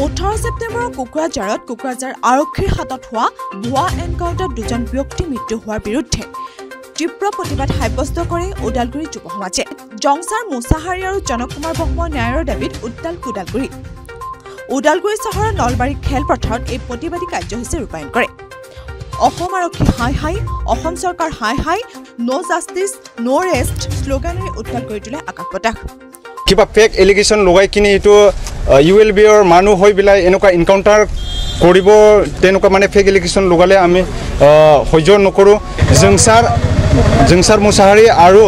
18 ছেপ্টেম্বৰৰ কোকৰাঝাৰত কোকৰাঝাৰ আৰক্ষীৰ হাতত হোৱা ভুৱা এনকাউণ্টাৰত দুজন ব্যক্তি মৃত্যু হোৱাৰ বিৰুদ্ধে তীব্ৰ প্ৰতিবাদ সাব্যস্ত কৰে ওদালগুৰি যুৱ সমাজে। জংছাৰ মুছাহাৰী আৰু জনক কুমাৰ ব্ৰহ্মৰ ন্যায়ৰ দাবীত উত্তাল ওদালগুৰি। ওদালগুৰি চহৰৰ নলবাৰী খেলপথাৰত এই প্ৰতিবাদী কাৰ্যসূচী ৰূপায়ণ কৰে। অসম আৰক্ষী হাই হাই, অসম চৰকাৰ হাই হাই, নো জাষ্টিস নো ৰেষ্ট শ্লোগানেৰে উত্তাল কৰি তোলে আকাশ বতাহ। কিবা ফেক এলিগেশ্যন লগাই কিনে এইটো ULBৰ মানুহ হৈ পেলাই এনেকুৱা এনকাউণ্টাৰ কৰিব, তেনেকুৱা মানে ফেক এলিগেশ্যন লগালে আমি সহ্য নকৰোঁ। জংছাৰ মুছাহাৰী আৰু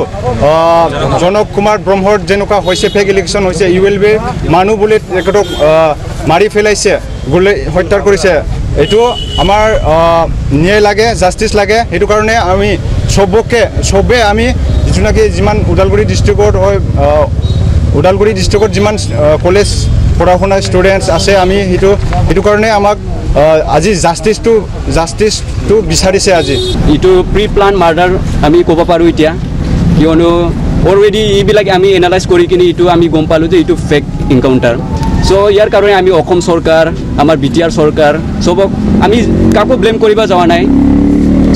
জনক কুমাৰ ব্ৰহ্মৰ যেনেকুৱা হৈছে ফেক এলিগেশ্যন হৈছে, ULBৰ মানুহ বুলি তেখেতক মাৰি পেলাইছে, গোলে হত্যা কৰিছে। এইটো আমাৰ ন্যায় লাগে, জাষ্টিছ লাগে। সেইটো কাৰণে আমি চবে আমি যিমান ওদালগুৰি ডিষ্ট্ৰিক্টত হয়, ওদালগুৰি ডিষ্ট্ৰিক্টত যিমান কলেজ পঢ়া শুনা ষ্টুডেণ্টছ আছে, আমি সেইটো কাৰণে আমাক আজি জাষ্টিছটো বিচাৰিছে। আজি এইটো প্ৰি প্লান মাৰ্ডাৰ আমি ক'ব পাৰোঁ এতিয়া, কিয়নো অলৰেডি এইবিলাক আমি এনালাইজ কৰি কিনে এইটো আমি গম পালোঁ যে এইটো ফেক এনকাউণ্টাৰ। চ' ইয়াৰ কাৰণে আমি অসম চৰকাৰ, আমাৰ BTR চৰকাৰ, চবক আমি কাকো ব্লেম কৰিব যোৱা নাই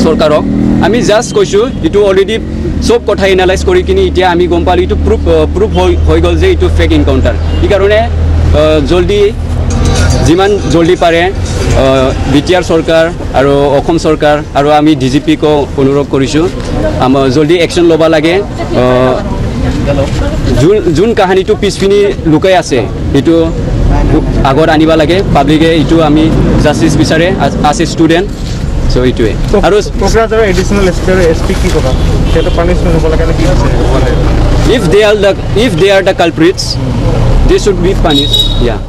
চৰকাৰক। আমি জাষ্ট কৈছোঁ এইটো অলৰেডি চব কথা এনালাইজ কৰি কিনে এতিয়া আমি গম পালোঁ এইটো প্ৰুফ হৈ গ'ল যে এইটো ফেক এনকাউণ্টাৰ। সেইকাৰণে যিমান জলদি পাৰে BTR চৰকাৰ আৰু অসম চৰকাৰ আৰু আমি DGPকো অনুৰোধ কৰিছোঁ, আমাৰ জলদি একশ্যন ল'ব লাগে। যোন কাহিনীটো পিছপিনি লুকাই আছে সেইটো আগত আনিব লাগে পাব্লিকে। এইটো আমি জাষ্টিছ বিচাৰে আছে ষ্টুডেণ্ট। চ' এইটোৱে। আৰু কোকৰাঝাৰৰ এডিশ্যনেল SP আৰু SP কি ক'বা? সেইটো পানিছমেণ্ট হ'ব লাগে নে কি? if they are the culprits, they should be punished. Yeah.